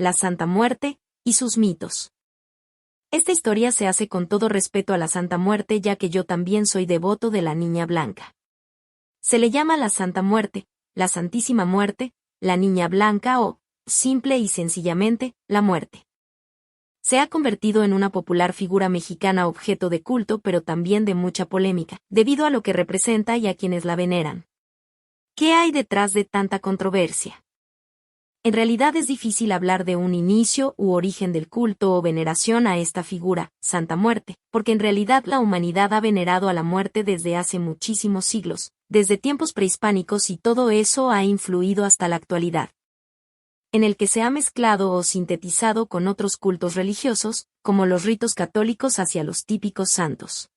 la Santa Muerte y sus mitos. Esta historia se hace con todo respeto a la Santa Muerte, ya que yo también soy devoto de la Niña Blanca. Se le llama la Santa Muerte, la Santísima Muerte, la Niña Blanca o, simple y sencillamente, la Muerte. Se ha convertido en una popular figura mexicana objeto de culto, pero también de mucha polémica, debido a lo que representa y a quienes la veneran. ¿Qué hay detrás de tanta controversia? En realidad es difícil hablar de un inicio u origen del culto o veneración a esta figura, Santa Muerte, porque en realidad la humanidad ha venerado a la muerte desde hace muchísimos siglos, desde tiempos prehispánicos, y todo eso ha influido hasta la actualidad, en el que se ha mezclado o sintetizado con otros cultos religiosos, como los ritos católicos hacia los típicos santos.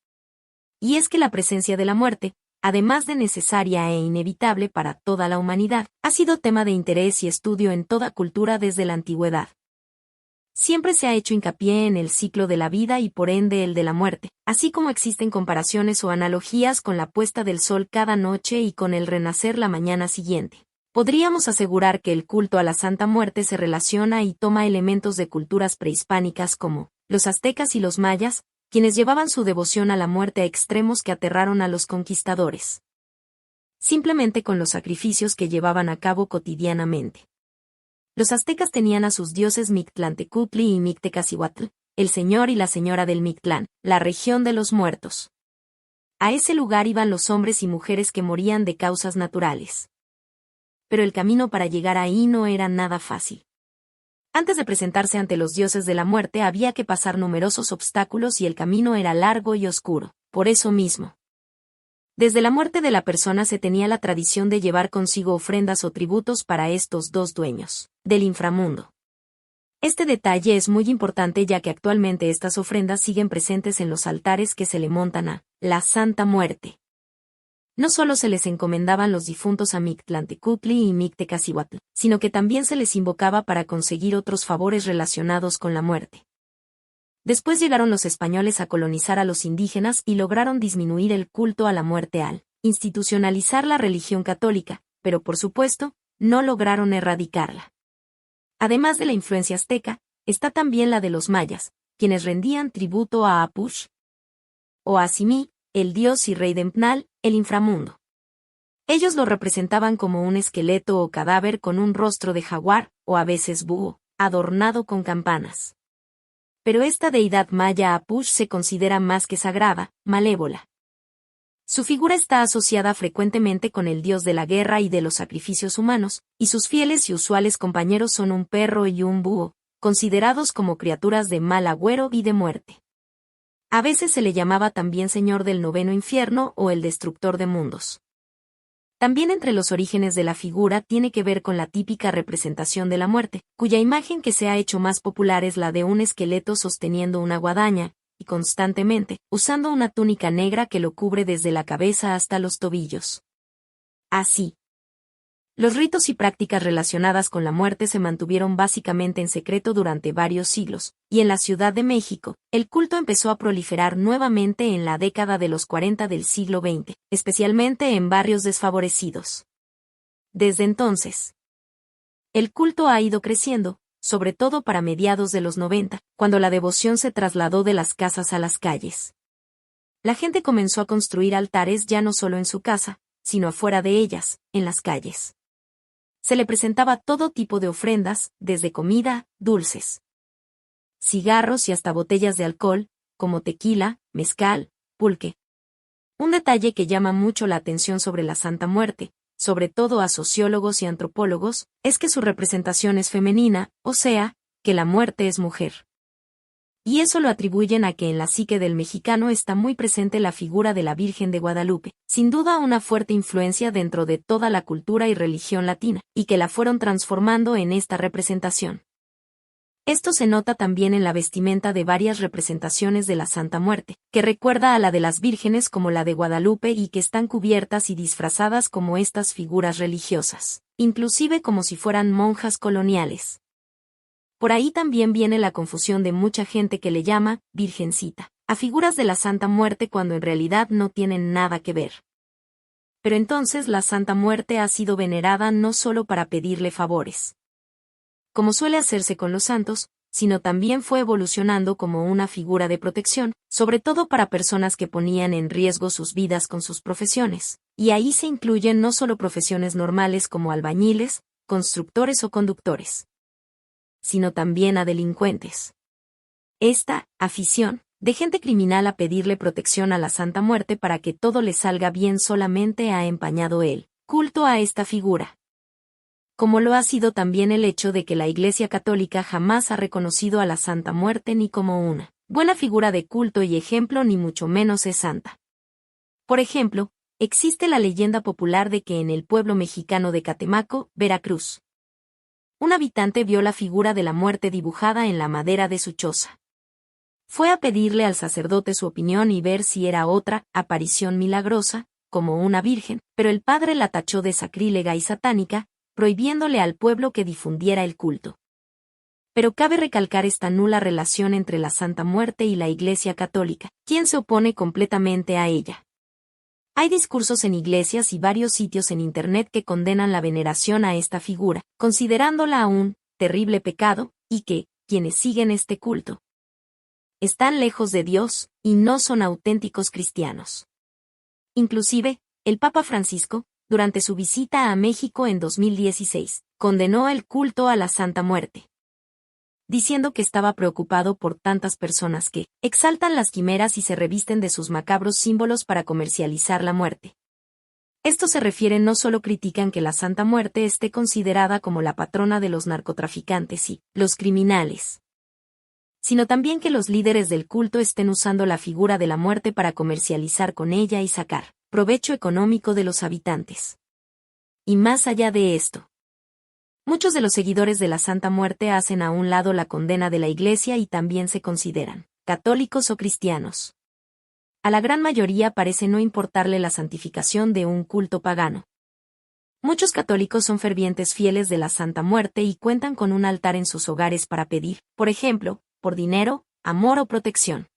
Y es que la presencia de la muerte, además de necesaria e inevitable para toda la humanidad, ha sido tema de interés y estudio en toda cultura desde la antigüedad. Siempre se ha hecho hincapié en el ciclo de la vida y por ende el de la muerte, así como existen comparaciones o analogías con la puesta del sol cada noche y con el renacer la mañana siguiente. Podríamos asegurar que el culto a la Santa Muerte se relaciona y toma elementos de culturas prehispánicas como los aztecas y los mayas, quienes llevaban su devoción a la muerte a extremos que aterraron a los conquistadores, simplemente con los sacrificios que llevaban a cabo cotidianamente. Los aztecas tenían a sus dioses Mictlantecutli y Mictecacihuatl, el señor y la señora del Mictlán, la región de los muertos. A ese lugar iban los hombres y mujeres que morían de causas naturales. Pero el camino para llegar ahí no era nada fácil. Antes de presentarse ante los dioses de la muerte había que pasar numerosos obstáculos y el camino era largo y oscuro. Por eso mismo, desde la muerte de la persona se tenía la tradición de llevar consigo ofrendas o tributos para estos dos dueños del inframundo. Este detalle es muy importante, ya que actualmente estas ofrendas siguen presentes en los altares que se le montan a la Santa Muerte. No solo se les encomendaban los difuntos a Mictlantecutli y Mictecacihuatl, sino que también se les invocaba para conseguir otros favores relacionados con la muerte. Después llegaron los españoles a colonizar a los indígenas y lograron disminuir el culto a la muerte al institucionalizar la religión católica, pero por supuesto, no lograron erradicarla. Además de la influencia azteca, está también la de los mayas, quienes rendían tributo a Apush o a Simi, el dios y rey de Mpnal, el inframundo. Ellos lo representaban como un esqueleto o cadáver con un rostro de jaguar, o a veces búho, adornado con campanas. Pero esta deidad maya Apush se considera más que sagrada, malévola. Su figura está asociada frecuentemente con el dios de la guerra y de los sacrificios humanos, y sus fieles y usuales compañeros son un perro y un búho, considerados como criaturas de mal agüero y de muerte. A veces se le llamaba también Señor del Noveno Infierno o el Destructor de Mundos. También entre los orígenes de la figura tiene que ver con la típica representación de la muerte, cuya imagen que se ha hecho más popular es la de un esqueleto sosteniendo una guadaña, y constantemente, usando una túnica negra que lo cubre desde la cabeza hasta los tobillos. Así, los ritos y prácticas relacionadas con la muerte se mantuvieron básicamente en secreto durante varios siglos, y en la Ciudad de México, el culto empezó a proliferar nuevamente en la década de los 40 del siglo XX, especialmente en barrios desfavorecidos. Desde entonces, el culto ha ido creciendo, sobre todo para mediados de los 90, cuando la devoción se trasladó de las casas a las calles. La gente comenzó a construir altares ya no solo en su casa, sino afuera de ellas, en las calles. Se le presentaba todo tipo de ofrendas, desde comida, dulces, cigarros y hasta botellas de alcohol, como tequila, mezcal, pulque. Un detalle que llama mucho la atención sobre la Santa Muerte, sobre todo a sociólogos y antropólogos, es que su representación es femenina, o sea, que la muerte es mujer. Y eso lo atribuyen a que en la psique del mexicano está muy presente la figura de la Virgen de Guadalupe, sin duda una fuerte influencia dentro de toda la cultura y religión latina, y que la fueron transformando en esta representación. Esto se nota también en la vestimenta de varias representaciones de la Santa Muerte, que recuerda a la de las vírgenes como la de Guadalupe y que están cubiertas y disfrazadas como estas figuras religiosas, inclusive como si fueran monjas coloniales. Por ahí también viene la confusión de mucha gente que le llama Virgencita a figuras de la Santa Muerte cuando en realidad no tienen nada que ver. Pero entonces la Santa Muerte ha sido venerada no solo para pedirle favores. como suele hacerse con los santos, sino también fue evolucionando como una figura de protección, sobre todo para personas que ponían en riesgo sus vidas con sus profesiones, y ahí se incluyen no solo profesiones normales como albañiles, constructores o conductores, sino también a delincuentes. Esta afición de gente criminal a pedirle protección a la Santa Muerte para que todo le salga bien solamente ha empañado el culto a esta figura. Como lo ha sido también el hecho de que la Iglesia Católica jamás ha reconocido a la Santa Muerte ni como una buena figura de culto y ejemplo ni mucho menos es santa. Por ejemplo, existe la leyenda popular de que en el pueblo mexicano de Catemaco, Veracruz, un habitante vio la figura de la muerte dibujada en la madera de su choza. Fue a pedirle al sacerdote su opinión y ver si era otra aparición milagrosa, como una virgen, pero el padre la tachó de sacrílega y satánica, prohibiéndole al pueblo que difundiera el culto. Pero cabe recalcar esta nula relación entre la Santa Muerte y la Iglesia Católica, quien se opone completamente a ella. Hay discursos en iglesias y varios sitios en Internet que condenan la veneración a esta figura, considerándola un terrible pecado, y que, quienes siguen este culto, están lejos de Dios, y no son auténticos cristianos. Inclusive, el Papa Francisco, durante su visita a México en 2016, condenó el culto a la Santa Muerte, diciendo que estaba preocupado por tantas personas que exaltan las quimeras y se revisten de sus macabros símbolos para comercializar la muerte. Esto se refiere no solo critican que la Santa Muerte esté considerada como la patrona de los narcotraficantes y los criminales, sino también que los líderes del culto estén usando la figura de la muerte para comercializar con ella y sacar provecho económico de los habitantes. Y más allá de esto, muchos de los seguidores de la Santa Muerte hacen a un lado la condena de la Iglesia y también se consideran católicos o cristianos. A la gran mayoría parece no importarle la santificación de un culto pagano. Muchos católicos son fervientes fieles de la Santa Muerte y cuentan con un altar en sus hogares para pedir, por ejemplo, por dinero, amor o protección.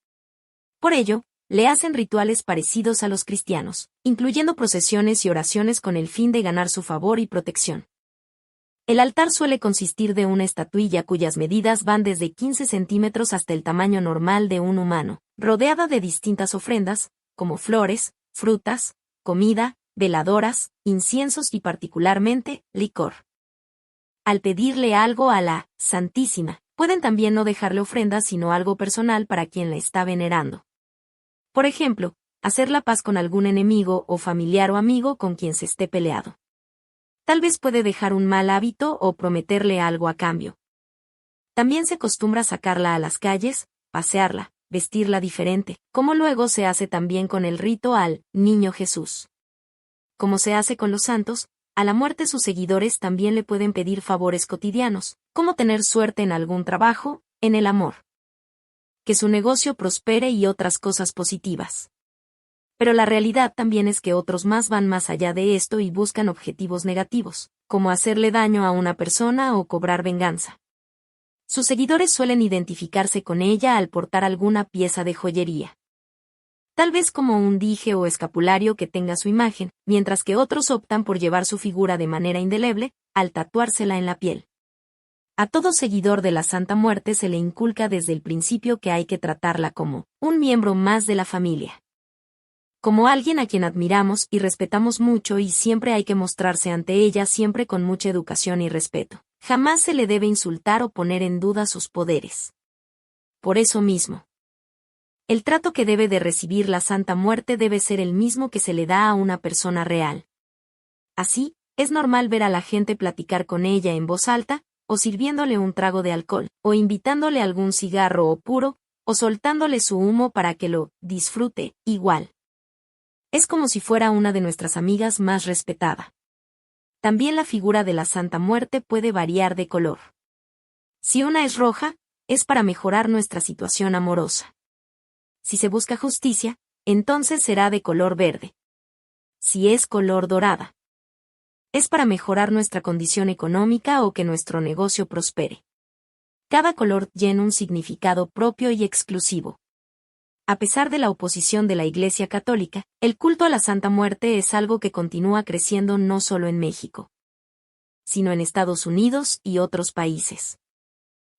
Por ello, le hacen rituales parecidos a los cristianos, incluyendo procesiones y oraciones con el fin de ganar su favor y protección. El altar suele consistir de una estatuilla cuyas medidas van desde 15 centímetros hasta el tamaño normal de un humano, rodeada de distintas ofrendas, como flores, frutas, comida, veladoras, inciensos y particularmente, licor. Al pedirle algo a la Santísima, pueden también no dejarle ofrendas sino algo personal para quien la está venerando. Por ejemplo, hacer la paz con algún enemigo o familiar o amigo con quien se esté peleado. Tal vez puede dejar un mal hábito o prometerle algo a cambio. También se acostumbra sacarla a las calles, pasearla, vestirla diferente, como luego se hace también con el rito al Niño Jesús. Como se hace con los santos, a la muerte sus seguidores también le pueden pedir favores cotidianos, como tener suerte en algún trabajo, en el amor, que su negocio prospere y otras cosas positivas. Pero la realidad también es que otros más van más allá de esto y buscan objetivos negativos, como hacerle daño a una persona o cobrar venganza. Sus seguidores suelen identificarse con ella al portar alguna pieza de joyería, tal vez como un dije o escapulario que tenga su imagen, mientras que otros optan por llevar su figura de manera indeleble, al tatuársela en la piel. A todo seguidor de la Santa Muerte se le inculca desde el principio que hay que tratarla como un miembro más de la familia, como alguien a quien admiramos y respetamos mucho y siempre hay que mostrarse ante ella siempre con mucha educación y respeto. Jamás se le debe insultar o poner en duda sus poderes. Por eso mismo, el trato que debe de recibir la Santa Muerte debe ser el mismo que se le da a una persona real. Así, es normal ver a la gente platicar con ella en voz alta, o sirviéndole un trago de alcohol, o invitándole algún cigarro o puro, o soltándole su humo para que lo disfrute, igual. Es como si fuera una de nuestras amigas más respetada. También la figura de la Santa Muerte puede variar de color. Si una es roja, es para mejorar nuestra situación amorosa. Si se busca justicia, entonces será de color verde. Si es color dorada, es para mejorar nuestra condición económica o que nuestro negocio prospere. Cada color tiene un significado propio y exclusivo. A pesar de la oposición de la Iglesia Católica, el culto a la Santa Muerte es algo que continúa creciendo no solo en México, sino en Estados Unidos y otros países.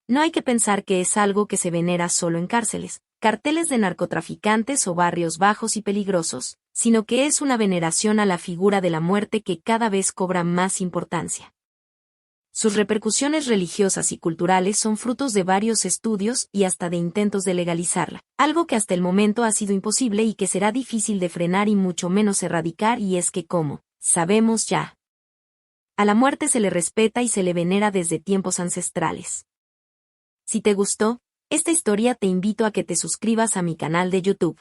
No hay que pensar que es algo que se venera solo en cárceles, carteles de narcotraficantes o barrios bajos y peligrosos, sino que es una veneración a la figura de la muerte que cada vez cobra más importancia. Sus repercusiones religiosas y culturales son frutos de varios estudios y hasta de intentos de legalizarla, algo que hasta el momento ha sido imposible y que será difícil de frenar y mucho menos erradicar, y es que, como sabemos ya, a la muerte se le respeta y se le venera desde tiempos ancestrales. Si te gustó esta historia, te invito a que te suscribas a mi canal de YouTube.